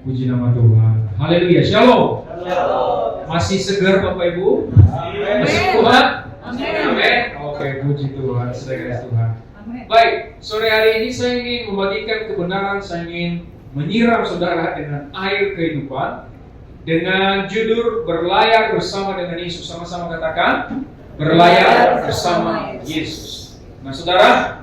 Puji nama Tuhan. Haleluya. Shalom. Shalom. Masih segar Bapak Ibu? Amin. Masih kuat? Amin. Amin. Oke, puji Tuhan. Sudah kasih Tuhan. Baik, sore hari ini saya ingin membagikan kebenaran, saya ingin menyiram saudara dengan air kehidupan dengan judul berlayar bersama dengan Yesus. Sama-sama katakan, berlayar bersama Yesus. Nah saudara,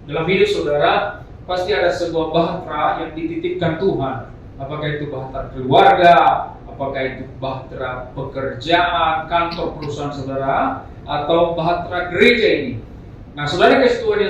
dalam hidup saudara pasti ada sebuah bahtera yang dititipkan Tuhan. Apakah itu bahtera keluarga, apakah itu bahtera pekerjaan, kantor perusahaan saudara, atau bahtera gereja ini. Nah saudara kasih Tuhan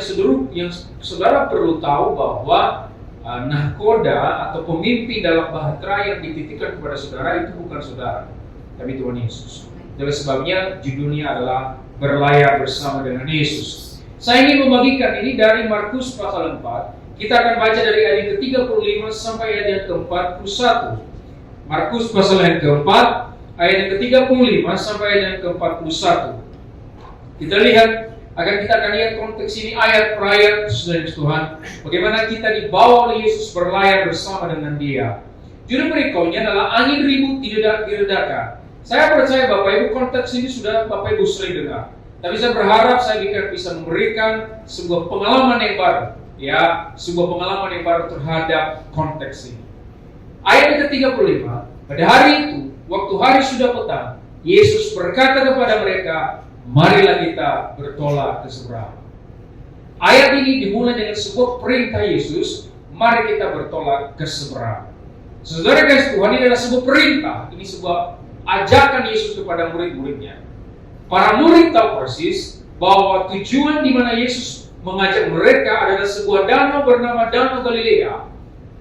yang saudara perlu tahu bahwa nahkoda atau pemimpin dalam bahtera yang dititipkan kepada saudara itu bukan saudara, tapi Tuhan Yesus. Jadi sebabnya judulnya adalah berlayar bersama dengan Yesus. Saya ingin membagikan ini dari Markus pasal 4. Kita akan baca dari ayat ke-35 sampai ayat yang ke-41. Markus pasal yang ke-4, ayat yang ke-35 sampai ayat yang ke-41. Kita lihat, agar kita akan lihat konteks ini ayat per ayat, saudara Tuhan, bagaimana kita dibawa oleh Yesus berlayar bersama dengan Dia. Judul berikutnya adalah angin ribut diredakan. Saya percaya Bapak Ibu konteks ini sudah Bapak Ibu sering dengar. Tapi saya berharap saya bisa memberikan sebuah pengalaman yang baru, ya, sebuah pengalaman yang baru terhadap konteks ini. Ayat yang ke-35, pada hari itu, waktu hari sudah petang, Yesus berkata kepada mereka, marilah kita bertolak ke seberang. Ayat ini dimulai dengan sebuah perintah Yesus, mari kita bertolak ke seberang. Saudara kasih Tuhan, ini adalah sebuah perintah, ini sebuah ajakan Yesus kepada murid-muridnya. Para murid tahu persis bahwa tujuan di mana Yesus mengajak mereka adalah sebuah danau bernama Danau Galilea.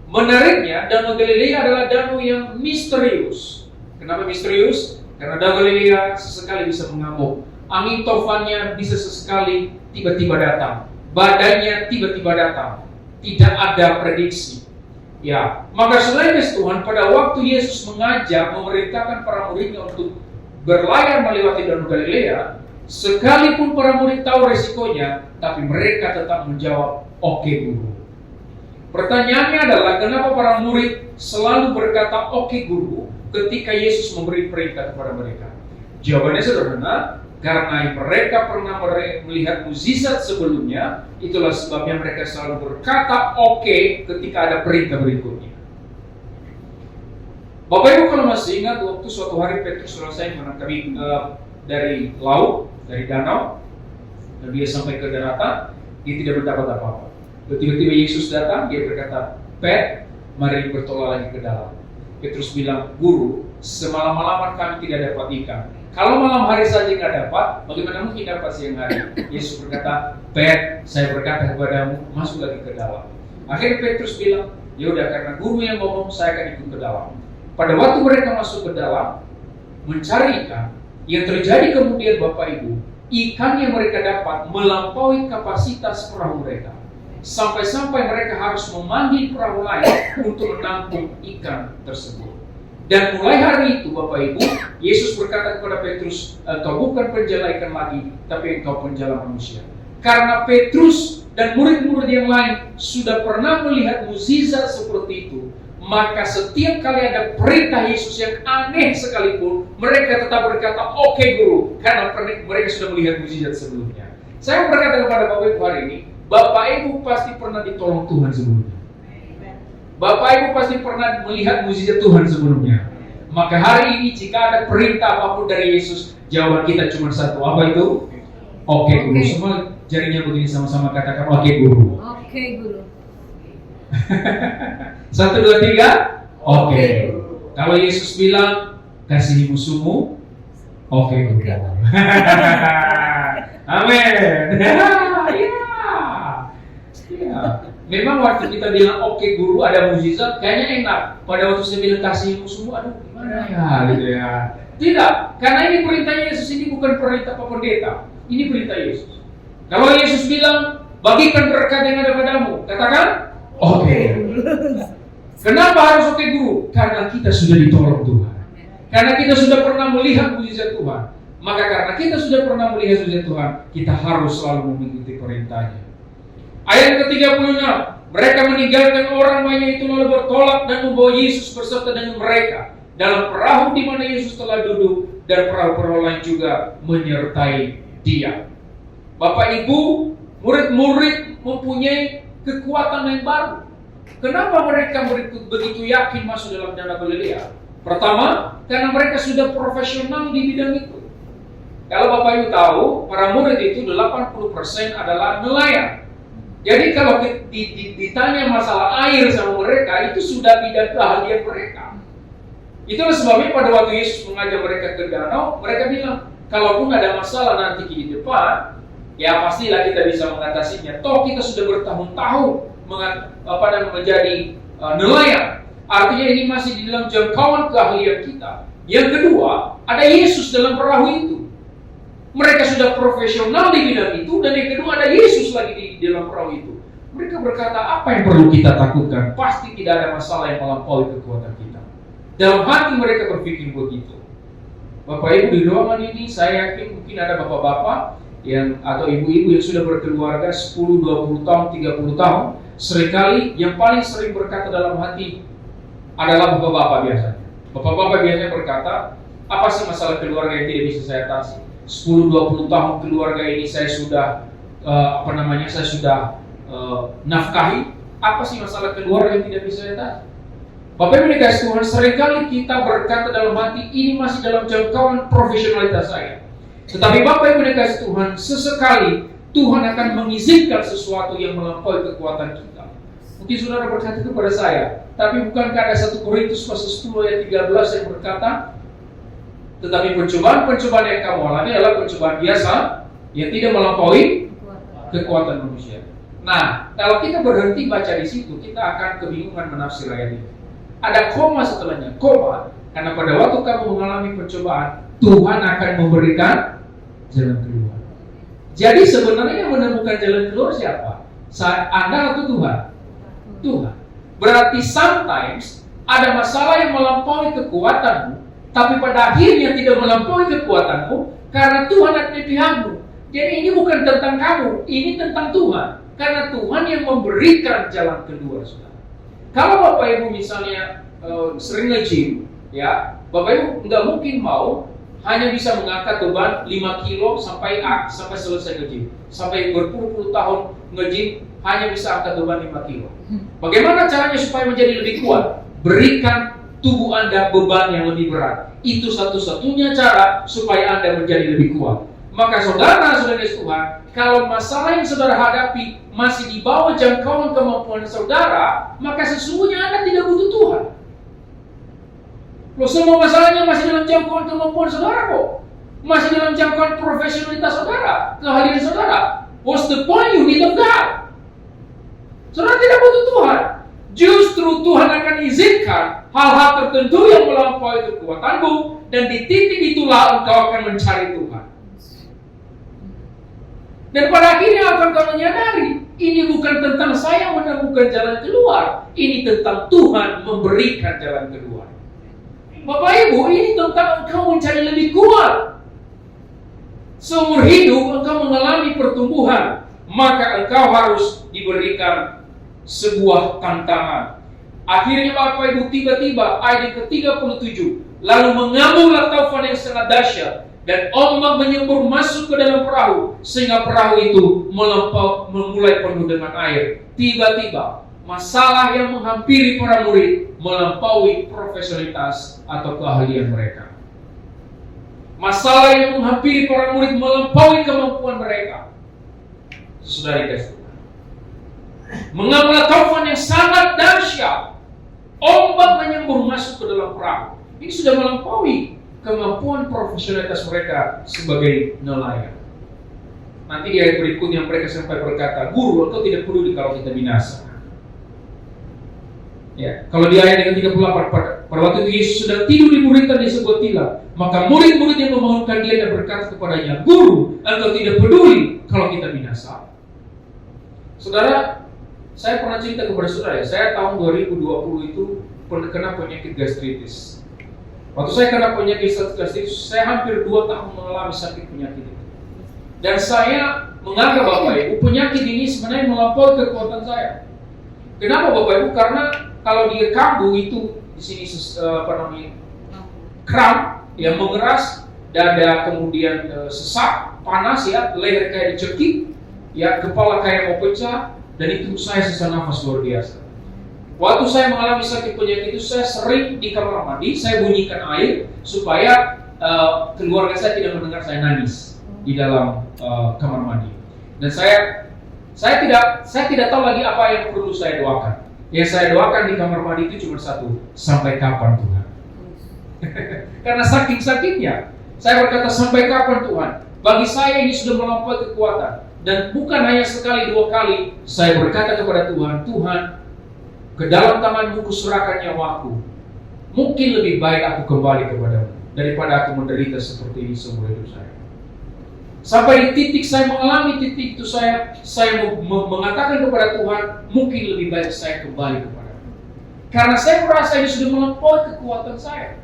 Menariknya, Danau Galilea adalah danau yang misterius. Kenapa misterius? Karena Danau Galilea sesekali bisa mengamuk. Angin tofannya bisa sesekali tiba-tiba datang. Badainya tiba-tiba datang. Tidak ada prediksi. Ya, maka selain Tuhan, pada waktu Yesus mengajak, memerintahkan para muridnya untuk berlayar melewati Danau Galilea, sekalipun para murid tahu resikonya, tapi mereka tetap menjawab, oke guru. Pertanyaannya adalah, kenapa para murid selalu berkata oke guru ketika Yesus memberi perintah kepada mereka? Jawabannya sederhana, karena mereka pernah melihat mukjizat sebelumnya, itulah sebabnya mereka selalu berkata oke ketika ada perintah berikutnya. Bapak Ibu kalau masih ingat waktu suatu hari Petrus selesai menangkap dari laut, dari danau, dan dia sampai ke daratan, dia tidak mendapat apa-apa. Tiba-tiba Yesus datang, dia berkata, Pet, mari bertolak lagi ke dalam. Petrus bilang, guru, semalam-malaman kami tidak dapat ikan. Kalau malam hari saja nggak dapat, bagaimana mungkin dapat siang hari? Yesus berkata, Pet, saya berkata kepadamu, masuk lagi ke dalam. Akhirnya Petrus bilang, ya udah karena guru yang ngomong, saya akan ikut ke dalam. Pada waktu mereka masuk ke dalam, mencari ikan, yang terjadi kemudian Bapak Ibu, ikan yang mereka dapat melampaui kapasitas perahu mereka. Sampai-sampai mereka harus memanggil perahu lain untuk menampung ikan tersebut. Dan mulai hari itu Bapak Ibu, Yesus berkata kepada Petrus, engkau bukan penjala ikan lagi, tapi engkau penjala manusia. Karena Petrus dan murid-murid yang lain sudah pernah melihat mukjizat seperti itu, maka setiap kali ada perintah Yesus yang aneh sekalipun, mereka tetap berkata, oke guru, karena mereka sudah melihat mukjizat sebelumnya. Saya berkata kepada Bapak Ibu hari ini, Bapak Ibu pasti pernah ditolong Tuhan sebelumnya. Bapak Ibu pasti pernah melihat mukjizat Tuhan sebelumnya. Maka hari ini jika ada perintah apapun dari Yesus, jawaban kita cuma satu, apa itu? Oke guru. Semua jarinya begini sama-sama katakan, oke guru. Oke guru. 1, 2, 3, oke. Kalau Yesus bilang kasihi musuhmu, oke guru. Amin. Ya. Memang waktu kita bilang oke guru ada mukjizat, kayaknya enak. Pada waktu saya bilang kasihi musuhmu, aduh gimana ya gitu ya. Tidak, karena ini perintah Yesus, ini bukan perintah Pak Pendeta. Ini perintah Yesus. Kalau Yesus bilang bagikan berkat yang ada padamu, katakan oke. Kenapa harus oke guru? Karena kita sudah ditolong Tuhan. Karena kita sudah pernah melihat mukjizat Tuhan. Maka karena kita sudah pernah melihat mukjizat Tuhan, kita harus selalu mengikuti perintahnya. Ayat ke-36, Mereka meninggalkan orang banyak itu lalu bertolak dan membawa Yesus beserta dengan mereka dalam perahu di mana Yesus telah duduk, dan perahu-perahu lain juga menyertai Dia. Bapak Ibu, murid-murid mempunyai kekuatan yang baru. Kenapa mereka begitu yakin masuk dalam danau Galilea? Pertama, karena mereka sudah profesional di bidang itu. Kalau Bapak Ibu tahu, para murid itu 80% adalah nelayan. Jadi kalau ditanya masalah air sama mereka, itu sudah bidang keahlian mereka. Itulah sebabnya pada waktu Yesus mengajak mereka ke danau, mereka bilang, kalaupun ada masalah nanti di depan, ya pastilah kita bisa mengatasinya. Toh kita sudah bertahun-tahun menjadi nelayan. Artinya ini masih di dalam jangkauan keahlian kita. Yang kedua, ada Yesus dalam perahu itu. Mereka sudah profesional di bidang itu, dan yang kedua ada Yesus lagi di dalam perahu itu. Mereka berkata, apa yang perlu kita takutkan? Pasti tidak ada masalah yang melampaui kekuatan kita. Dalam hati mereka berpikir begitu. Bapak Ibu di ruangan ini, saya yakin mungkin ada bapak-bapak atau ibu-ibu yang sudah berkeluarga 10, 20 tahun, 30 tahun. Seringkali yang paling sering berkata dalam hati adalah bapak-bapak biasanya. Bapak-bapak biasanya berkata, apa sih masalah keluarga yang tidak bisa saya atasi? 10-20 tahun keluarga ini saya sudah nafkahi. Apa sih masalah keluarga yang tidak bisa saya atasi? Bapak Ibu dikasih Tuhan, seringkali kita berkata dalam hati, ini masih dalam jangkauan profesionalitas saya. Tetapi Bapak Ibu dikasih Tuhan, sesekali Tuhan akan mengizinkan sesuatu yang melampaui kekuatan kita. Mungkin saudara berkata kepada saya, tapi bukankah ada 1 Korintus pasal 10 ayat 13 yang berkata, tetapi pencobaan-pencobaan yang kamu alami adalah pencobaan biasa yang tidak melampaui kekuatan manusia. Nah, kalau kita berhenti baca di situ, kita akan kebingungan menafsir ayat ini. Ada koma setelahnya, koma, karena pada waktu kamu mengalami pencobaan, Tuhan akan memberikan jalan keluar. Jadi sebenarnya yang menemukan jalan keluar siapa? Anda atau Tuhan? Tuhan. Berarti sometimes ada masalah yang melampaui kekuatanmu, tapi pada akhirnya tidak melampaui kekuatanmu karena Tuhan ada di pihakmu. Jadi ini bukan tentang kamu, ini tentang Tuhan. Karena Tuhan yang memberikan jalan keluar, saudara. Kalau Bapak Ibu misalnya sering nge-gym, ya, Bapak Ibu nggak mungkin mau hanya bisa mengangkat beban 5 kilo sampai selesai nge-gym. Sampai berpuluh-puluh tahun nge-gym hanya bisa angkat beban 5 kilo. Bagaimana caranya supaya menjadi lebih kuat? Berikan tubuh Anda beban yang lebih berat. Itu satu-satunya cara supaya Anda menjadi lebih kuat. Maka saudara Tuhan, kalau masalah yang saudara hadapi masih di bawah jangkauan kemampuan saudara, maka sesungguhnya Anda tidak butuh Tuhan. Loh, semua masalahnya masih dalam jangkauan kemampuan saudara kok. Masih dalam jangkauan profesionalitas saudara, keahlian saudara. What's the point you need of God? Saudara tidak butuh Tuhan. Justru Tuhan akan izinkan hal-hal tertentu yang melampaui kekuatanmu, dan di titik itulah engkau akan mencari Tuhan. Dan pada akhirnya akan kau menyadari, ini bukan tentang saya menemukan jalan keluar, ini tentang Tuhan memberikan jalan keluar. Bapak Ibu, ini tentang engkau mencari lebih kuat. Seumur hidup engkau mengalami pertumbuhan, maka engkau harus diberikan sebuah tantangan. Akhirnya Bapak Ibu, tiba-tiba ayat ke-37, lalu mengamuklah taufan yang sangat dahsyat, dan ombak menyembur masuk ke dalam perahu, sehingga perahu itu mulai penuh dengan air. Tiba-tiba masalah yang menghampiri para murid melampaui profesionalitas atau keahlian mereka. Masalah yang menghampiri para murid melampaui kemampuan mereka. Saudara dikasih, mengamuklah taufan yang sangat dahsyat, ombak menyembur masuk ke dalam perahu. Ini sudah melampaui kemampuan profesionalitas mereka sebagai nelayan. Nanti di ayat berikutnya mereka sampai berkata, Guru, engkau tidak peduli kalau kita binasa. Ya, kalau di ayat yang ke-38, pada waktu itu Yesus sedang tidur dimuridkan di sebuah tilam, maka murid-murid yang membangunkan dia dan berkata kepadanya, Guru, engkau tidak peduli kalau kita binasa. Saudara, saya pernah cerita kepada saudara ya, saya tahun 2020 itu kena penyakit gastritis. Waktu saya kena penyakit gastritis, saya hampir 2 tahun mengalami sakit penyakit itu. Dan saya menganggap Bapak Ibu, penyakit ini sebenarnya melampaui kekuatan saya. Kenapa Bapak Ibu? Karena kalau dia kambuh itu di sini kram yang mengeras, dada kemudian sesak, panas ya, leher kayak dicekik, ya kepala kayak mau pecah, dan itu saya sesak nafas luar biasa. Waktu saya mengalami sakit penyakit itu, saya sering di kamar mandi, saya bunyikan air supaya keluarga saya tidak mendengar saya nangis di dalam kamar mandi. Dan saya tidak tahu lagi apa yang perlu saya doakan. Yang saya doakan di kamar mandi itu cuma satu, sampai kapan Tuhan? Karena saking sakitnya, saya berkata sampai kapan Tuhan? Bagi saya ini sudah melampaui kekuatan. Dan bukan hanya sekali dua kali, saya berkata kepada Tuhan, Tuhan, ke dalam tangan-Mu kuserahkan nyawaku. Mungkin lebih baik aku kembali kepadamu daripada aku menderita seperti ini seumur hidup saya. Sampai di titik saya mengalami titik itu, saya mengatakan kepada Tuhan, mungkin lebih baik saya kembali kepadamu. Karena saya merasa ini sudah melampaui kekuatan saya.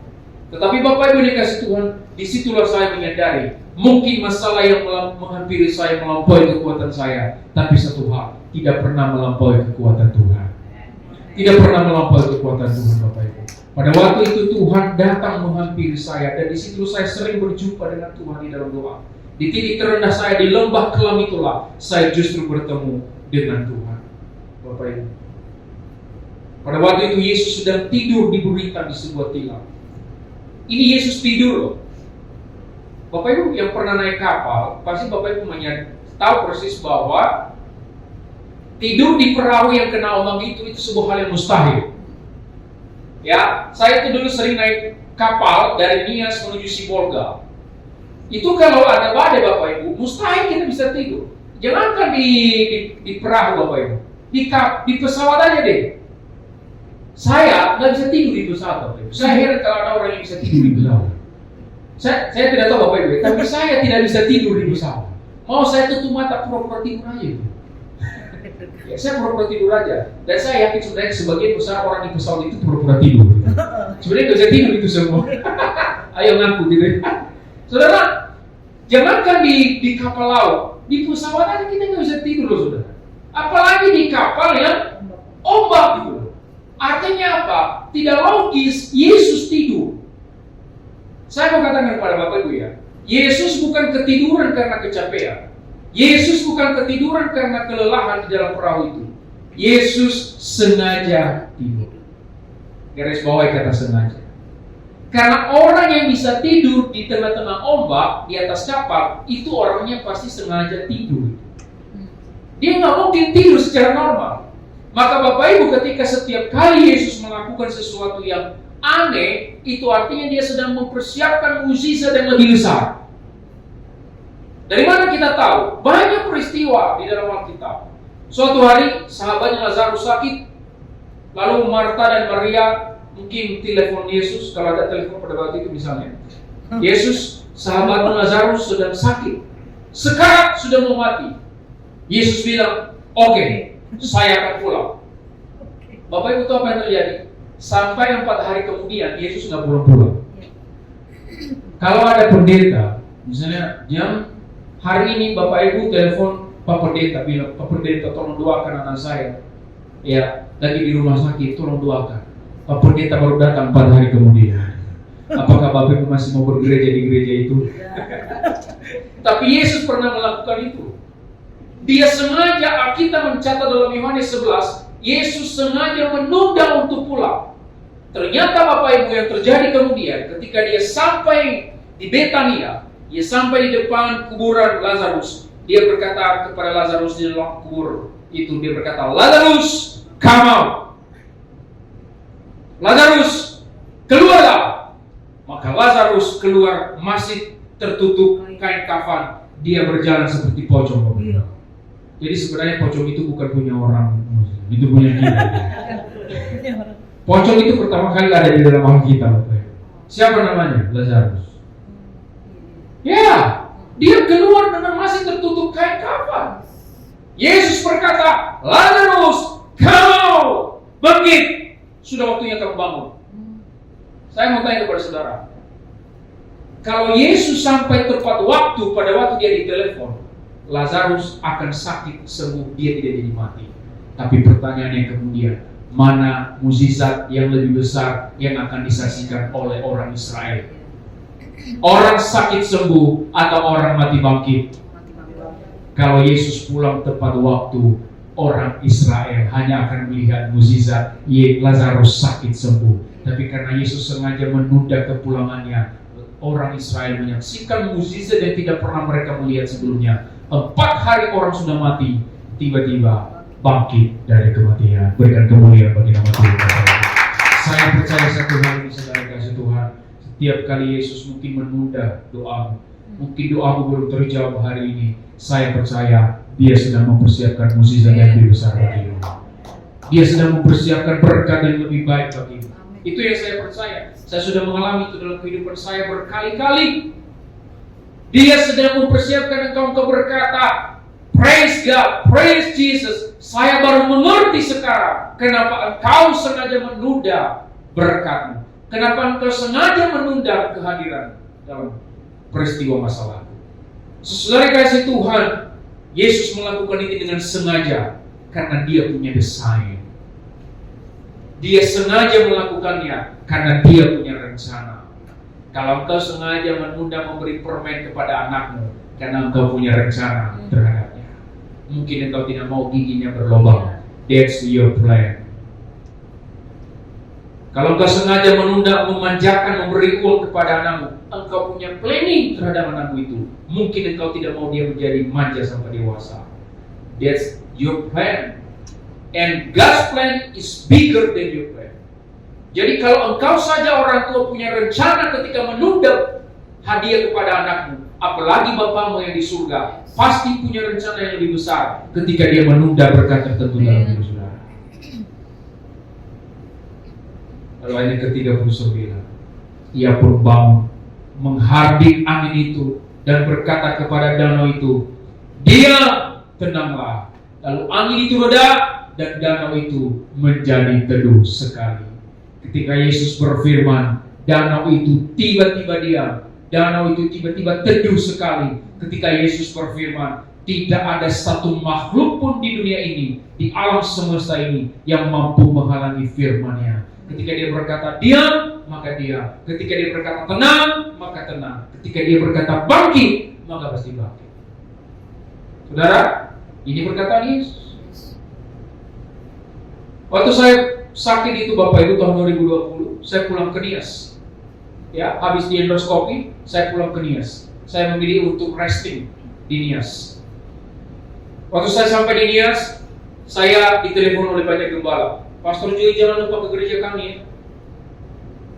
Tetapi Bapak Ibu dikasih Tuhan, disitulah saya menyadari, mungkin masalah yang menghampiri saya melampaui kekuatan saya, tapi satu hal, tidak pernah melampaui kekuatan Tuhan. Tidak pernah melampaui kekuatan Tuhan Bapak Ibu. Pada waktu itu Tuhan datang menghampiri saya, dan disitu saya sering berjumpa dengan Tuhan di dalam doa. Di titik terendah saya di lembah kelam itulah saya justru bertemu dengan Tuhan. Bapak Ibu, pada waktu itu Yesus sedang tidur di buritan di sebuah tilam. Ini Yesus tidur loh. Bapak Ibu yang pernah naik kapal, pasti Bapak Ibu tahu persis bahwa tidur di perahu yang kena ombak itu sebuah hal yang mustahil. Ya, saya itu dulu sering naik kapal dari Nias menuju Sibolga. Itu kalau ada badai Bapak Ibu, mustahil kita bisa tidur. Jangankan di perahu Bapak Ibu, di pesawat aja deh. Saya nggak bisa tidur di pesawat Bapak Ibu. Saya heran kalau ada orang yang bisa tidur di pesawat. Saya tidak tahu Bapak Ibu, tapi saya tidak bisa tidur di pesawat. Mau saya tutup mata pura-pura tidur aja. Ya, saya pura-pura tidur aja. Dan saya yakin sebenarnya sebagian besar orang di pesawat itu pura-pura tidur. Sebenarnya nggak bisa tidur itu semua. Ayo ngaku gitu. Saudara, jangankan di kapal laut, di pesawat aja kita nggak bisa tidur loh saudara. Apalagi di kapal yang ombak gitu. Artinya apa? Tidak logis Yesus tidur. Saya mau katakan kepada Bapak Ibu ya, Yesus bukan ketiduran karena kecapean. Yesus bukan ketiduran karena kelelahan di dalam perahu itu. Yesus sengaja tidur. Garis bawahi kata sengaja. Karena orang yang bisa tidur di tengah-tengah ombak di atas kapal, itu orangnya pasti sengaja tidur. Dia nggak mungkin tidur secara normal. Maka Bapak Ibu ketika setiap kali Yesus melakukan sesuatu yang aneh, itu artinya dia sedang mempersiapkan mukjizat yang lebih besar. Dari mana kita tahu? Banyak peristiwa di dalam Alkitab. Suatu hari sahabatnya Lazarus sakit, lalu Marta dan Maria mungkin telepon Yesus, kalau ada telepon pada waktu itu misalnya. Yesus, sahabat Lazarus sedang sakit, sekarang sudah mau mati. Yesus bilang, oke, saya akan pulang. Bapak Ibu tahu apa yang terjadi? Sampai 4 hari kemudian Yesus nggak pulang-pulang. Kalau ada pendeta, misalnya hari ini Bapak Ibu telepon Pak Pendeta bilang, Pak Pendeta tolong doakan anak saya. Ya, lagi di rumah sakit, tolong doakan. Pak Pendeta baru datang 4 hari kemudian. Apakah Bapak Ibu masih mau bergereja di gereja itu? Tapi Yesus pernah melakukan itu. Dia sengaja, kita mencatat dalam Yohanes 11, Yesus sengaja menunda untuk pulang. Ternyata Bapak Ibu yang terjadi kemudian ketika dia sampai di Betania, dia sampai di depan kuburan Lazarus, dia berkata kepada Lazarus di dalam kubur itu, dia berkata, Lazarus, come out. Lazarus, keluarlah. Maka Lazarus keluar masih tertutup kain kafan, dia berjalan seperti pocong. Jadi sebenarnya pocong itu bukan punya orang, itu punya kita. Pocong itu pertama kali ada di dalam Alkitab. Siapa namanya? Lazarus. Ya, dia keluar dengan masih tertutup kain kafan. Yesus berkata, Lazarus, kamu bangkit. Sudah waktunya kamu bangun. Saya mau tanya kepada saudara, kalau Yesus sampai tepat waktu pada waktu dia ditelepon, Lazarus akan sakit sembuh, dia tidak jadi mati. Tapi pertanyaannya kemudian, mana mukjizat yang lebih besar yang akan disaksikan oleh orang Israel? Orang sakit sembuh atau orang mati bangkit? Kalau Yesus pulang tepat waktu, orang Israel hanya akan melihat mukjizat Lazarus sakit sembuh. Tapi karena Yesus sengaja menunda kepulangannya, orang Israel menyaksikan mukjizat yang tidak pernah mereka melihat sebelumnya. 4 hari orang sudah mati, tiba-tiba bangkit dari kematian. Berikan kemuliaan bagi nama Tuhan. Saya percaya satu hal ini, saudara kasih Tuhan. Setiap kali Yesus mungkin menunda doamu, mungkin doamu belum terjawab hari ini, saya percaya Dia sedang mempersiapkan mukjizat yang lebih besar bagimu. Dia sedang mempersiapkan berkat yang lebih baik bagimu. Itu yang saya percaya. Saya sudah mengalami itu dalam kehidupan saya berkali-kali. Dia sedang mempersiapkan engkau berkata, praise God, praise Jesus. Saya baru mengerti sekarang kenapa engkau sengaja menunda berkatmu. Kenapa engkau sengaja menunda kehadiran dalam peristiwa masa lalu. Saudara kasih Tuhan, Yesus melakukan ini dengan sengaja karena Dia punya desain. Dia sengaja melakukannya karena Dia punya rencana. Kalau engkau sengaja menunda memberi permen kepada anakmu karena engkau punya rencana terhadapnya, mungkin engkau tidak mau giginya berlubang. That's your plan. Kalau engkau sengaja menunda memanjakan memberi uang kepada anakmu, engkau punya planning terhadap anakmu itu. Mungkin engkau tidak mau dia menjadi manja sampai dewasa. That's your plan. And God's plan is bigger than your plan. Jadi kalau engkau saja orang tua punya rencana ketika menunda hadiah kepada anakmu, apalagi Bapamu yang di surga, pasti punya rencana yang lebih besar ketika Dia menunda berkat tertentu dalam hidup saudara. Lalu ayat ke-39, Ia pun bangun, menghardik angin itu dan berkata kepada danau itu, "Diam, tenanglah." Lalu angin itu reda dan danau itu menjadi teduh sekali. Ketika Yesus berfirman, danau itu tiba-tiba diam, danau itu tiba-tiba teduh sekali. Ketika Yesus berfirman, tidak ada satu makhluk pun di dunia ini, di alam semesta ini, yang mampu menghalangi firman-Nya. Ketika Dia berkata diam, maka diam. Ketika Dia berkata tenang, maka tenang. Ketika Dia berkata bangkit, maka pasti bangkit. Saudara, ini perkataan Yesus. Waktu saya sakit itu Bapak Ibu tahun 2020, saya pulang ke Nias. Ya, habis di endoskopi, saya pulang ke Nias. Saya memilih untuk resting di Nias. Waktu saya sampai di Nias, saya ditelepon oleh banyak gembala. Pastor Joy, jangan lupa ke gereja kami ya.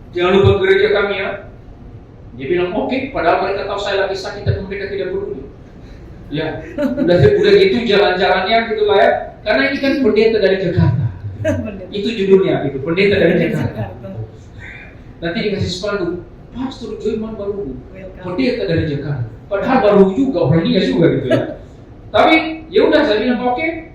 Jangan lupa ke gereja kami ya. Dia bilang oke, padahal mereka tahu saya lagi sakit tapi mereka tidak peduli. Ya, udah gitu jalan-jalannya gitulah ya. Karena ini kan pendeta dari Jakarta. Itu judulnya gitu, pendeta dari Jakarta. Nanti dikasih spanduk, Pastor Joy baru, pendeta dari Jakarta. Padahal baru juga, orang Nias juga gitu ya. Tapi ya udah saya bilang oke.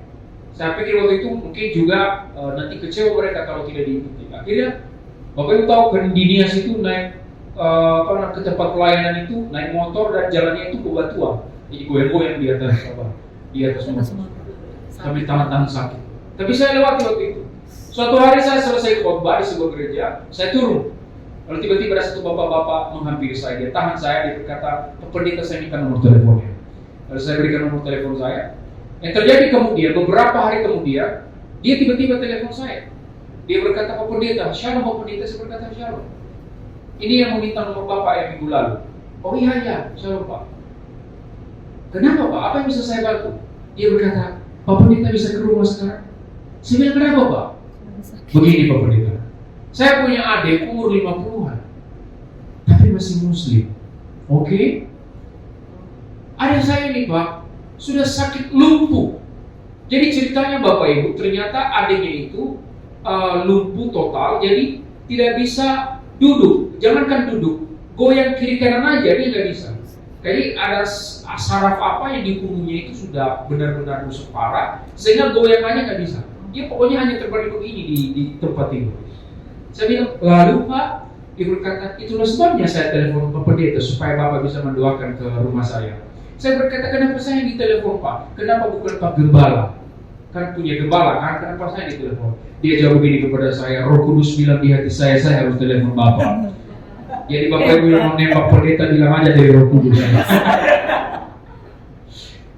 Saya pikir waktu itu mungkin juga nanti kecewa mereka kalau tidak diikuti. Akhirnya Bapak Ibu tahu kan di Nias itu naik ke tempat pelayanan itu naik motor dan jalannya itu bebatuan. Jadi goyang-goyang di atas di atas motor. Sampai tangan-tangan sakit. Tapi saya lewati waktu itu. Suatu hari saya selesai khotbah di sebuah gereja, saya turun. Lalu tiba-tiba ada satu bapak-bapak menghampiri saya. Dia tahan saya, dia berkata, "Pak Pendeta, saya minta nomor teleponnya." Lalu saya berikan nomor telepon saya. Yang terjadi kemudian, beberapa hari kemudian, dia tiba-tiba telepon saya. Dia berkata, "Pak Pendeta, shalom Pak Pendeta." Saya berkata, "Shalom. Ini yang meminta nomor Bapak yang minggu lalu." "Oh iya, shalom Pak." "Kenapa Pak? Apa yang bisa saya bantu?" Dia berkata, "Pak Pendeta bisa ke rumah sekarang?" Saya bilang, "Kenapa Pak?" "Begini Pak Pendeta, saya punya adik umur 50-an, tapi masih muslim. Oke? Adik saya ini Pak, sudah sakit lumpuh. Jadi ceritanya Bapak Ibu, ternyata adiknya itu lumpuh total, jadi tidak bisa duduk. Jangankan duduk, goyang kiri kanan aja dia nggak bisa. Jadi ada saraf apa yang di punggungnya itu sudah benar-benar rusak parah, sehingga goyangannya nggak bisa. Dia pokoknya hanya terbaring begini di tempat tidur." Saya bilang, "Lalu Pak," dia berkata, "itulah sebabnya saya telepon Pak Pendeta supaya Bapak bisa mendoakan ke rumah saya." Saya berkata, "Kenapa saya yang ditelepon Pak? Kenapa bukan Pak Gembala? kan punya gembala kan, kenapa saya ditelepon? Dia jawab begini kepada saya, Roh Kudus bilang di hati saya harus telepon Bapak. Jadi Bapak Ibu yang mau nembak pendeta bilang aja dari Roh Kudus.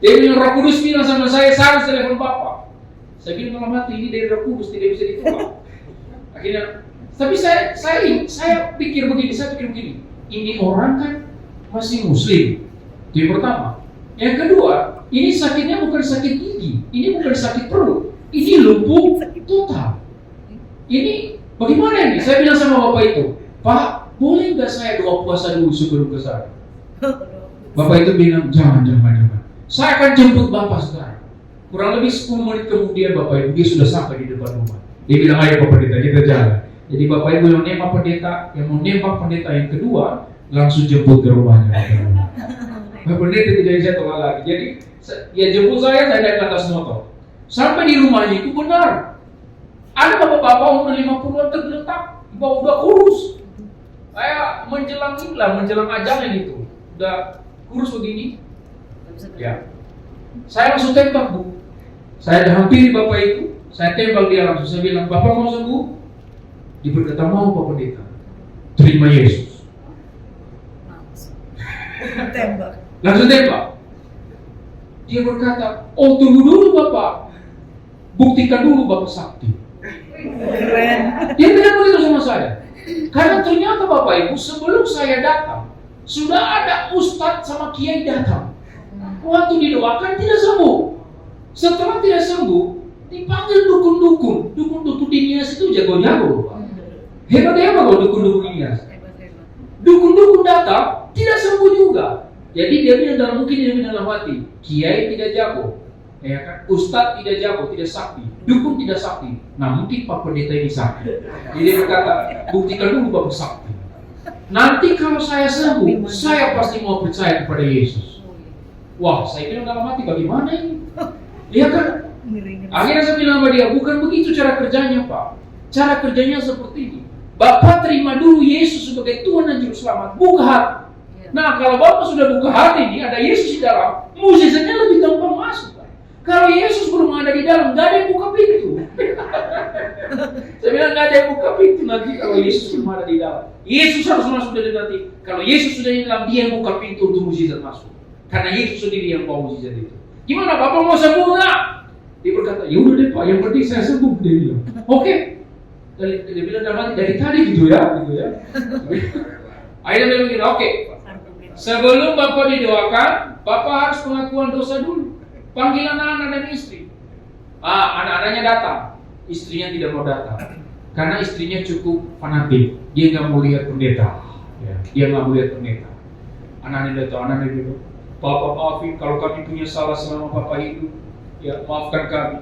Dia bilang Roh Kudus bilang sama saya harus telepon Bapak. Saya bilang dalam hati ini dari Roh Kudus tidak bisa ditolak. Akhirnya, tapi saya pikir begini, ini orang kan masih Muslim. Itu yang pertama. Yang kedua, ini sakitnya bukan sakit gigi, ini bukan sakit perut, ini lumpuh total. Ini bagaimana ini? Saya bilang sama Bapak itu, Pak, boleh nggak saya doa puasa dulu sebelum ke sana? Bapak itu bilang, jangan. Saya akan jemput Bapak sekarang. Kurang lebih 10 menit kemudian Bapak Ibu dia sudah sampai di depan rumah. Dia bilang, ayo Pak Pendeta, kita jalan. Jadi Bapak Ibu yang mau nembak pendeta yang kedua, langsung jemput ke rumahnya. Bapak Pendeta tidak bisa tolak lagi. Jadi dia jemput saya naik atas motor. Sampai di rumahnya itu benar. Ada bapak-bapak umur 50-an tergeletak, udah kurus. Kayak menjelang ajaran itu. Udah kurus begini. Ya. Saya langsung tembak, Bu. Saya hampiri bapak itu, saya tembak dia langsung. Saya bilang, Bapak mau sembuh? Dia berkata, mau Pak Pendeta. Terima Yesus. Langsung tembak. Dia berkata, oh tunggu dulu Bapak. Buktikan dulu Bapak sakti. Dia bilang begitu sama saya. Karena ternyata Bapak Ibu sebelum saya datang, sudah ada ustadz sama kiai datang. Waktu didoakan tidak sembuh. Setelah tidak sembuh, dipanggil dukun-dukun. Dukun-dukun di Nias itu jago-jago. Hebat-hebat loh dukun-dukun di Nias. Dukun-dukun datang, tidak sembuh juga. Jadi dia bilang dalam hati, kiai tidak jago, ya kan? Ustadz tidak jago, tidak sakti, dukun tidak sakti. Nah mungkin Pak Pendeta ini sakti. Jadi dia berkata, buktikan dulu Bapak sakti. Nanti kalau saya sembuh, saya pasti mau percaya kepada Yesus. Wah, saya bilang dalam hati, bagaimana ini? Dia kan? Akhirnya saya bilang sama dia, bukan begitu cara kerjanya Pak. Cara kerjanya seperti ini. Bapak terima dulu Yesus sebagai Tuhan dan Juru Selamat, buka hati. Nah, kalau Bapak sudah buka hati ini, ada Yesus di dalam, mukjizatnya lebih gampang masuk. Kalau Yesus belum ada di dalam, nggak ada yang buka pintu. Saya bilang nggak ada yang buka pintu nanti kalau Yesus belum ada di dalam. Yesus harus masuk dari nanti. Kalau Yesus sudah di dalam, dia yang buka pintu untuk mukjizat masuk. Karena Yesus sendiri yang bawa mukjizat itu. Gimana Bapak mau sembuh nggak? Dia berkata, ya udah deh Pak, yang penting saya sembuh. Dia bilang, oke. Dia bilang dari tadi gitu ya. Akhirnya dia bilang, oke. Sebelum Bapak didoakan, Bapak harus pengakuan dosa dulu. Panggil anak-anak dan istri. Anak-anaknya datang, istrinya tidak mau datang. Karena istrinya cukup fanatik. Dia nggak mau lihat pendeta. Dia nggak mau lihat pendeta. Anaknya datang, Bapak maafin kalau kami punya salah selama Bapak hidup. Ya, maafkan kami.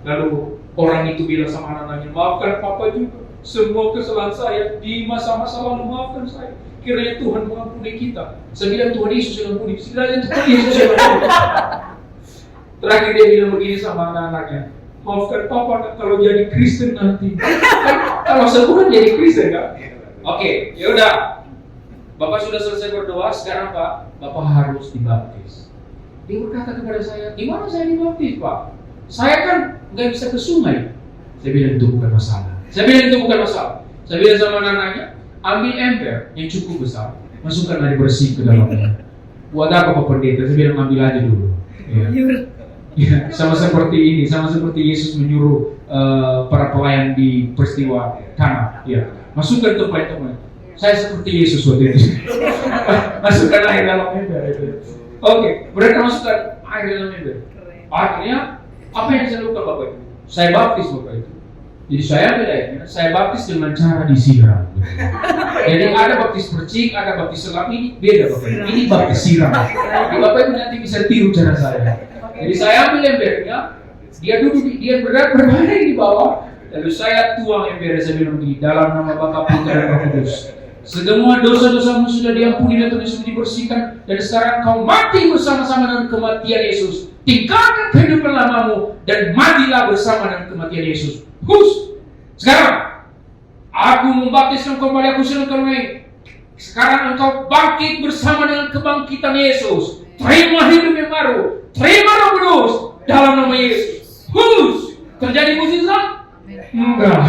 Lalu orang itu bilang sama anak-anaknya, maafkan Papa juga. Semua kesalahan saya di masa-masa lalu, maafkan saya. Kiranya Tuhan mengampuni kita. Saya bilang Tuhan Yesus yang mengampuni. Kiranya Tuhan Yesus yang mengampuni. Terakhir dia bilang begini sama anak-anaknya, maafkan Papa kalau jadi Kristen nanti. Kalau sebulan jadi Kristen kan? Oke, ya udah. Bapak sudah selesai berdoa, sekarang Pak, Bapak harus dibaptis. Dia berkata kepada saya, gimana saya dibaptis Pak? Saya kan nggak bisa ke sungai. Saya bilang itu bukan masalah. Saya bilang sama anak-anaknya, ambil ember yang cukup besar, masukkan air bersih ke dalamnya. Buat apa Pak Pendeta? Saya bilang ambil aja dulu. Ya, sama seperti Yesus menyuruh para pelayan di peristiwa Kana. Ya, masukkan ke pelayan. Saya seperti Yesus waktu itu. Masukkan air dalam ember. Oke, mereka masukkan air dalam ember. Akhirnya apa yang saya lakukan Bapak Ibu? Saya baptis Bapak Ibu. Jadi saya baptis dengan cara disiram. Jadi ada baptis percik, ada baptis selam, ini beda Bapak Ibu. Ini baptis siram. Jadi Bapak Ibu nanti bisa tiru cara saya. Jadi saya ambil embernya, dia berbaring di bawah, lalu saya tuang embernya, saya bilang di dalam nama Bapa, Putra dan Roh Kudus. Semua dosa-dosamu sudah diampuni dan sudah dibersihkan, dan sekarang kau mati bersama-sama dengan kematian Yesus. Tinggalkan kehidupan lamamu dan matilah bersama dengan kematian Yesus. Sekarang aku membaptiskan kembali, aku silahkan. Sekarang engkau bangkit bersama dengan kebangkitan Yesus. Terima hidup yang baru, terima Roh Kudus dalam nama Yesus. Hush! Terjadi mukjizat? Enggak.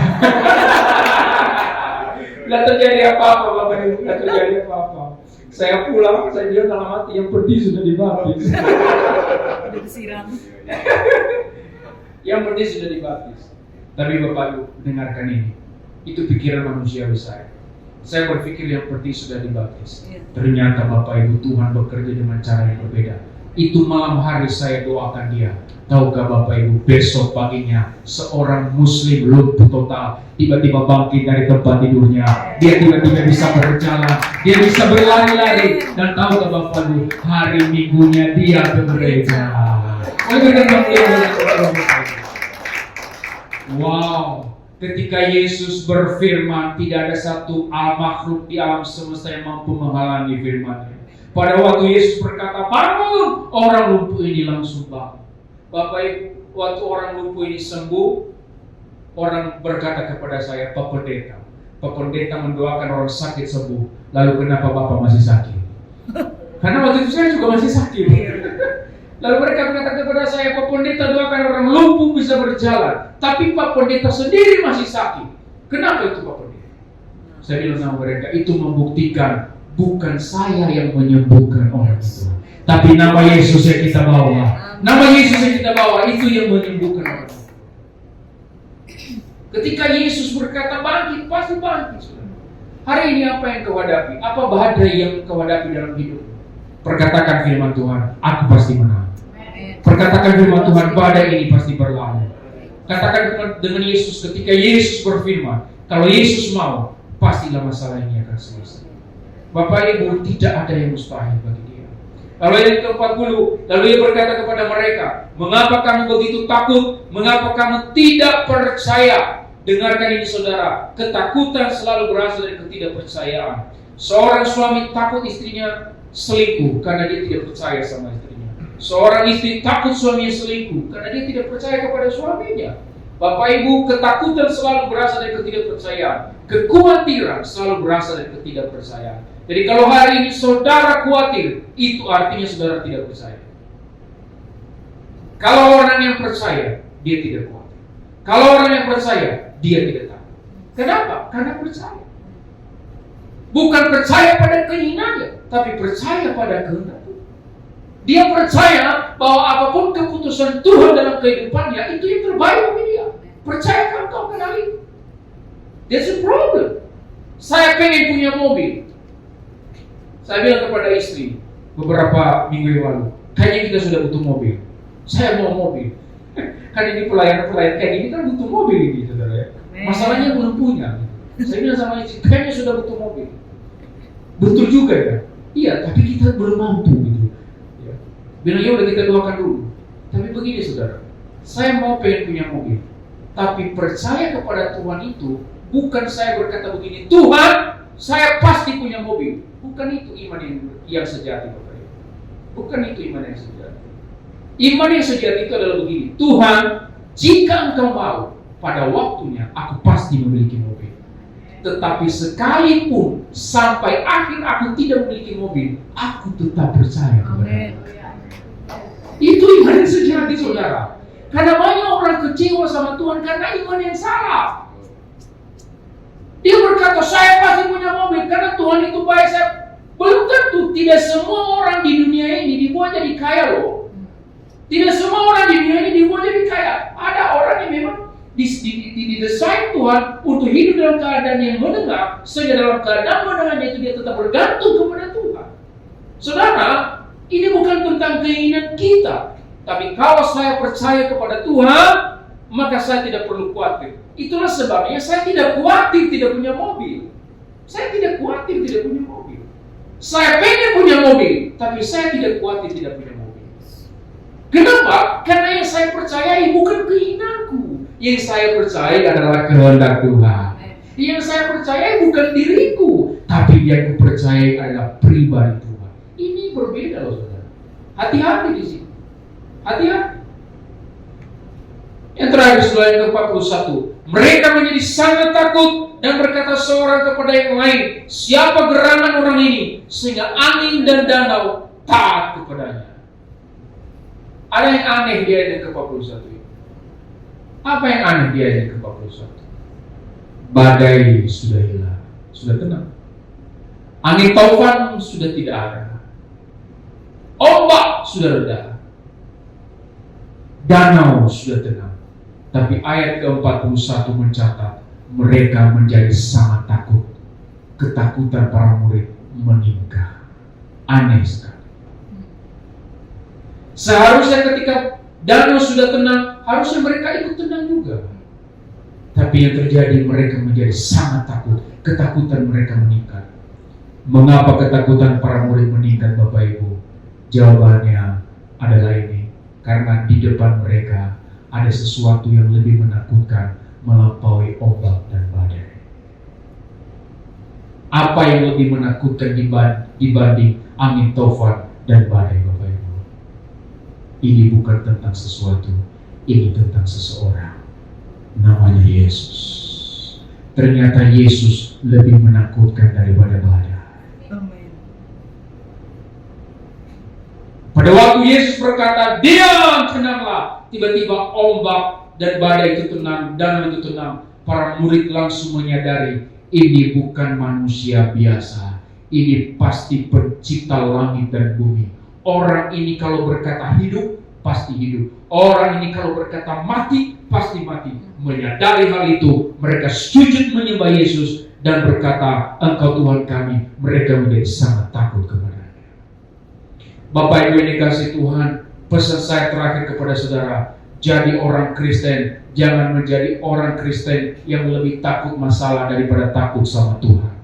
Enggak terjadi apa-apa, Bapak Ibu. Enggak terjadi apa-apa. Saya pulang, saya bilang dalam hati yang pedih sudah dibaptis. Udah disiram. Yang pedih sudah dibaptis. Tapi Bapak Ibu, dengarkan ini. Itu pikiran manusiawi saya. Saya berpikir yang pedih sudah dibaptis. Ternyata Bapak Ibu, Tuhan bekerja dengan cara yang berbeda. Itu malam hari saya doakan dia. Tahukah Bapak Ibu, besok paginya seorang muslim lumpuh total tiba-tiba bangkit dari tempat tidurnya. Dia tiba-tiba bisa berjalan, dia bisa berlari-lari. Dan tahukah Bapak Ibu, hari minggunya dia ke gereja. Wow, ketika Yesus berfirman, tidak ada satu makhluk di alam semesta yang mampu menghalangi firman-Nya. Pada waktu Yesus berkata, bangun, orang lumpuh ini langsung bangun. Bapak Ibu, waktu orang lumpuh ini sembuh, orang berkata kepada saya, Pak Pendeta mendoakan orang sakit sembuh. Lalu kenapa Bapak masih sakit? Karena waktu itu saya juga masih sakit. Lalu mereka berkata kepada saya, Pak Pendeta doakan orang lumpuh bisa berjalan, tapi Pak Pendeta sendiri masih sakit. Kenapa itu Pak Pendeta? Saya bilang sama mereka, itu membuktikan bukan saya yang menyembuhkan orang itu, tapi nama Yesus yang kita bawa. Nama Yesus yang kita bawa itu yang menyembuhkan orang itu. Ketika Yesus berkata bangkit, pasti bangkit. Hari ini apa yang kau hadapi? Apa badai yang kau hadapi dalam hidup? Perkatakan firman Tuhan, aku pasti menang. Perkatakan firman Tuhan, badai ini pasti berlalu. Katakan dengan Yesus, ketika Yesus berfirman, kalau Yesus mau, pastilah masalah ini akan selesai. Bapak Ibu, tidak ada yang mustahil bagi dia. Lalu yang ke-40, lalu ia berkata kepada mereka, mengapa kamu begitu takut? Mengapa kamu tidak percaya? Dengarkan ini saudara, ketakutan selalu berasal dari ketidakpercayaan. Seorang suami takut istrinya selingkuh karena dia tidak percaya sama istrinya. Seorang istri takut suaminya selingkuh karena dia tidak percaya kepada suaminya. Bapak Ibu, ketakutan selalu berasal dari ketidakpercayaan. Kekhawatiran selalu berasal dari ketidakpercayaan. Jadi kalau hari ini saudara khawatir, itu artinya saudara tidak percaya. Kalau orang yang percaya, dia tidak khawatir. Kalau orang yang percaya, dia tidak takut. Kenapa? Karena percaya. Bukan percaya pada keinginannya, tapi percaya pada kehendak Tuhan. Dia percaya bahwa apapun keputusan Tuhan dalam kehidupannya, itu yang terbaik bagi dia. Percayakah kau kenal itu? That's a problem. Saya pengen punya mobil. Saya bilang kepada istri beberapa minggu yang lalu, kayaknya kita sudah butuh mobil. Saya mau mobil. Kan ini pelayan kayak gini kan butuh mobil ini, saudara ya. Masalahnya belum punya. Saya bilang sama istri, kayaknya sudah butuh mobil. Betul juga ya. Iya, tapi kita belum mampu gitu. Ya. Bilangnya udah kita doakan dulu. Tapi begini saudara, saya mau pengen punya mobil, tapi percaya kepada Tuhan itu bukan saya berkata begini, Tuhan, saya pasti punya mobil. Bukan itu iman yang sejati, Bapak Ibu. Bukan itu iman yang sejati. Iman yang sejati itu adalah begini, Tuhan, jika Engkau mau, pada waktunya aku pasti memiliki mobil. Tetapi sekalipun sampai akhir aku tidak memiliki mobil, aku tetap percaya kepada Engkau. Itu iman yang sejati, saudara. Karena banyak orang kecewa sama Tuhan karena iman yang salah. Dia berkata, saya pasti punya mobil karena Tuhan itu baik. Belum tentu. Tidak semua orang di dunia ini dibuat jadi kaya loh. Tidak semua orang di dunia ini dibuat jadi kaya. Ada orang yang memang didesain Tuhan untuk hidup dalam keadaan yang menengah, sehingga dalam keadaan menengahnya itu dia tetap bergantung kepada Tuhan. Saudara, ini bukan tentang keinginan kita, tapi kalau saya percaya kepada Tuhan, maka saya tidak perlu khawatir. Itulah sebabnya saya tidak khawatir tidak punya mobil. Saya tidak khawatir tidak punya mobil. Saya pengen punya mobil, tapi saya tidak khawatir tidak punya mobil. Kenapa? Karena yang saya percayai bukan keinginanku. Yang saya percaya adalah kehendak Tuhan. Yang saya percaya bukan diriku, tapi yang ku percaya adalah pribadi Tuhan. Ini berbeda loh saudara. Hati-hati di sini. Hati-hati. Yang terakhir setelah yang ke-41, mereka menjadi sangat takut dan berkata seorang kepada yang lain, siapa gerangan orang ini sehingga angin dan danau taat kepadanya. Ada yang aneh di ayat yang ke-41 ini. Apa yang aneh di ayat ke-41? Badai sudah hilang, sudah tenang. Angin taufan sudah tidak ada. Ombak sudah reda. Danau sudah tenang. Tapi ayat ke-41 mencatat mereka menjadi sangat takut. Ketakutan para murid meningkat. Aneh sekali. Seharusnya ketika danau sudah tenang, harusnya mereka ikut tenang juga. Tapi yang terjadi, mereka menjadi sangat takut. Ketakutan mereka meningkat. Mengapa ketakutan para murid meningkat, Bapak Ibu? Jawabannya adalah ini. Karena di depan mereka ada sesuatu yang lebih menakutkan melampaui ombak dan badai. Apa yang lebih menakutkan dibanding angin taufan dan badai, Bapak Ibu? Ini bukan tentang sesuatu, ini tentang seseorang. Namanya Yesus. Ternyata Yesus lebih menakutkan daripada badai. Amin. Pada waktu Yesus berkata, "Diam, tenanglah," tiba-tiba ombak dan badai itu tenang, danau itu tenang. Para murid langsung menyadari, ini bukan manusia biasa. Ini pasti pencipta langit dan bumi. Orang ini kalau berkata hidup, pasti hidup. Orang ini kalau berkata mati, pasti mati. Menyadari hal itu, mereka sujud menyembah Yesus dan berkata, "Engkau Tuhan kami." Mereka menjadi sangat takut kepada-Nya. Bapak Ibu yang dikasihi Tuhan, pesan saya terakhir kepada saudara, jadi orang Kristen, jangan menjadi orang Kristen yang lebih takut masalah daripada takut sama Tuhan.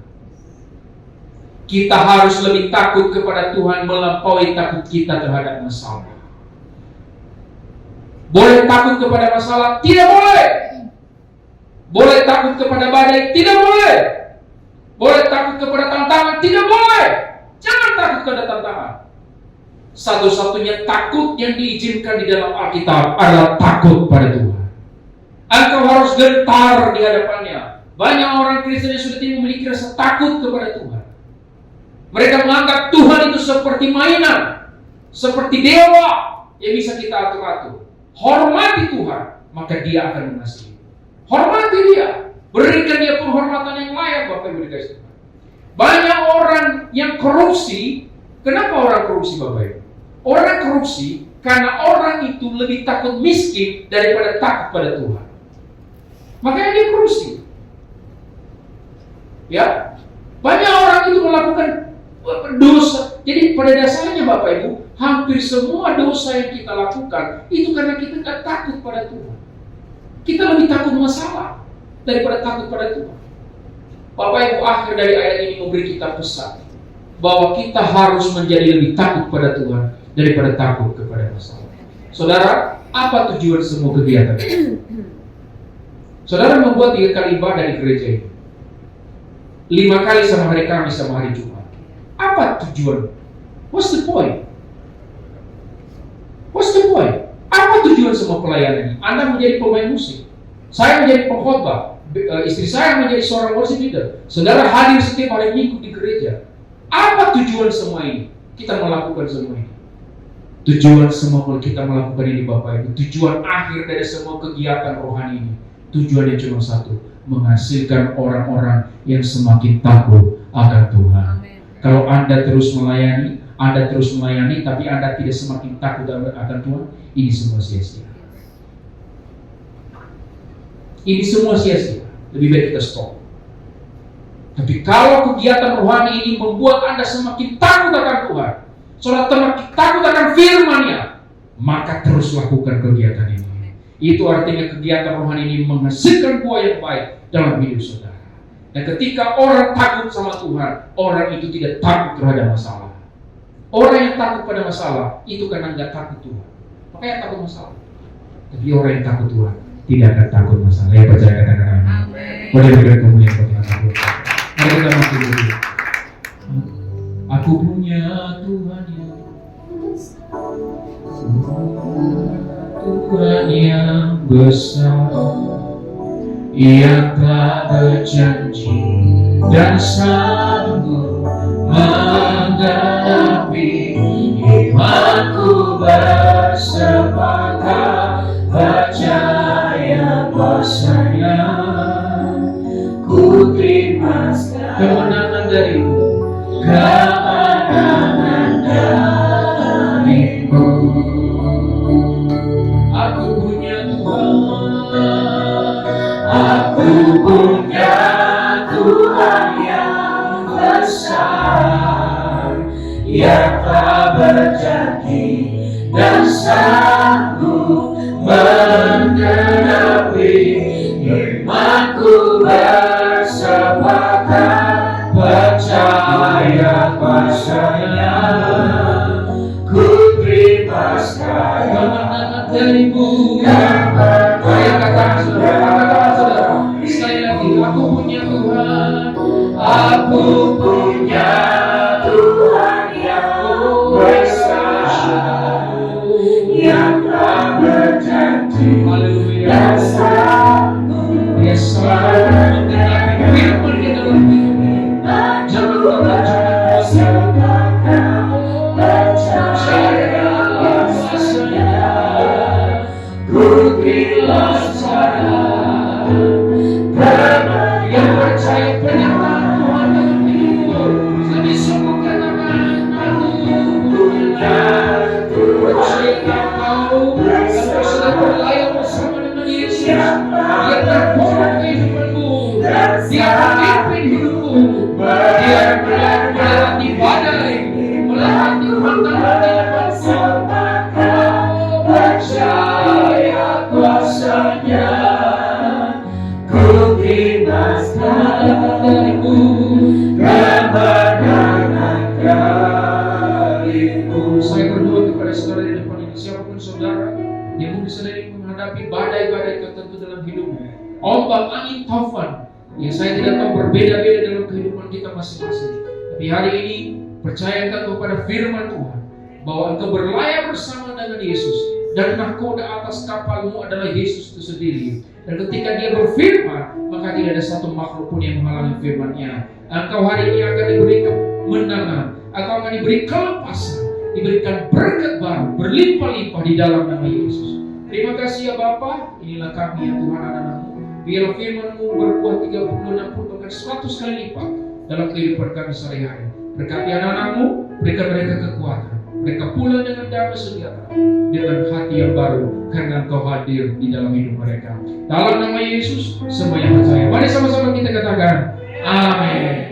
Kita harus lebih takut kepada Tuhan melampaui takut kita terhadap masalah. Boleh takut kepada masalah? Tidak boleh. Boleh takut kepada badai? Tidak boleh. Boleh takut kepada tantangan? Tidak boleh. Jangan takut kepada tantangan. Satu-satunya takut yang diizinkan di dalam Alkitab adalah takut pada Tuhan. Engkau harus gentar di hadapannya. Banyak orang Kristen yang sudah tidak memiliki rasa takut kepada Tuhan. Mereka menganggap Tuhan itu seperti mainan, seperti dewa yang bisa kita atur-atur. Hormati Tuhan, maka Dia akan mengasihi. Hormati Dia, berikan Dia penghormatan yang layak, Bapak Ibu dikasihi Tuhan. Banyak orang yang korupsi. Kenapa orang korupsi, Bapak Ibu? Orang korupsi karena orang itu lebih takut miskin daripada takut pada Tuhan. Makanya dia korupsi. Ya, banyak orang itu melakukan dosa. Jadi pada dasarnya Bapak Ibu, hampir semua dosa yang kita lakukan itu karena kita tidak takut pada Tuhan. Kita lebih takut masalah daripada takut pada Tuhan. Bapak Ibu, akhir dari ayat ini memberi kita pesan bahwa kita harus menjadi lebih takut pada Tuhan daripada takut kepada masalah. Saudara, apa tujuan semua kegiatan ini? Saudara membuat 3 kali ibadah di gereja ini, 5 kali sama hari Kamis sama hari Jumat. Apa tujuan? What's the point? What's the point? Apa tujuan semua pelayanan ini? Anda menjadi pemain musik, saya menjadi pengkhotbah, istri saya menjadi seorang worship leader, saudara hadir setiap hari Minggu di gereja. Apa tujuan semua ini? Kita melakukan semua ini. Tujuan semua kita melakukan ini, Bapak Ibu, tujuan akhir dari semua kegiatan rohani ini, tujuannya cuma satu, menghasilkan orang-orang yang semakin takut akan Tuhan. Amen. Kalau Anda terus melayani, tapi Anda tidak semakin takut akan Tuhan, ini semua sia-sia. Ini semua sia-sia. Lebih baik kita stop. Tapi kalau kegiatan rohani ini membuat Anda semakin takut akan Tuhan, saudara semakin takut akan firman-Nya, maka terus lakukan kegiatan ini. Itu artinya kegiatan rohani ini menghasilkan buah yang baik dalam hidup saudara. Dan ketika orang takut sama Tuhan, orang itu tidak takut terhadap masalah. Orang yang takut pada masalah itu karena nggak takut Tuhan, makanya takut masalah. Tapi orang yang takut Tuhan tidak akan takut masalah. Ya, percaya katakan amin. Boleh berikan kemuliaan kepada Tuhan. Mari kita masuk dulu. Aku punya Tuhan yang Tuhan yang besar, Ia telah berjanji dan sanggup menggenapi. Imanku bersepakat percaya kemenangan darimu. Aku punya Tuhan, aku punya Tuhan yang besar, yang telah berjanji dan sanggup menggenapi firman-Ku. Bersepakat percaya kuasa-Nya, ku terima sekarang kemenangan darimu. Ayo katakan saudara, sekali lagi, aku punya Tuhan, aku punya Tuhan yang besar, yang telah berjanji dan sanggup selalu menggenapi firman-Nya dalam hidup. Jangan lupa, percaya kuasa-Nya, ku dilaksanakan. Yang percaya pernyataan Tuhan dalam hidup, lebih semua katakan, aku punya Tuhan. Percaya kau dan kau sudah berlayar bersama dengan Yesus. Dia terpuruk kehidupanmu, dia memimpin hidupmu, dia melewati badai, melewati tantangan kehidupanmu. Kau percaya kuasa-Nya, ku terima sekarang darimu kemenangan darimu. Saya berdoa kepada saudara di depan ini, siapapun saudara yang mungkin sedang menghadapi badai-badai tertentu dalam hidupmu, ombak angin taufan yang saya tidak tahu berbeda-beda dalam kehidupan kita masing-masing. Tapi hari ini percayakan kepada firman Tuhan bahwa engkau berlayar bersama dengan Yesus, dan nahkoda atas kapalmu adalah Yesus itu sendiri. Dan ketika Dia berfirman, maka tidak ada satu makhluk pun yang menghalangi firman-Nya. Engkau hari ini akan diberi kemenangan, engkau akan diberi kelepasan, diberikan berkat baru berlimpah-limpah di dalam nama Yesus. Terima kasih ya Bapa, inilah kami ya Tuhan anak-anak-Mu. Biar firman-Mu berbuah 30, 60, bahkan 100 kali lipat dalam kehidupan kami sehari-hari. Berkati anak-anak-Mu, berikan mereka kekuatan, mereka pulang dengan damai sejahtera, dengan hati yang baru, karena Engkau hadir di dalam hidup mereka. Dalam nama Yesus, semua yang percaya, mari sama-sama kita katakan, amin.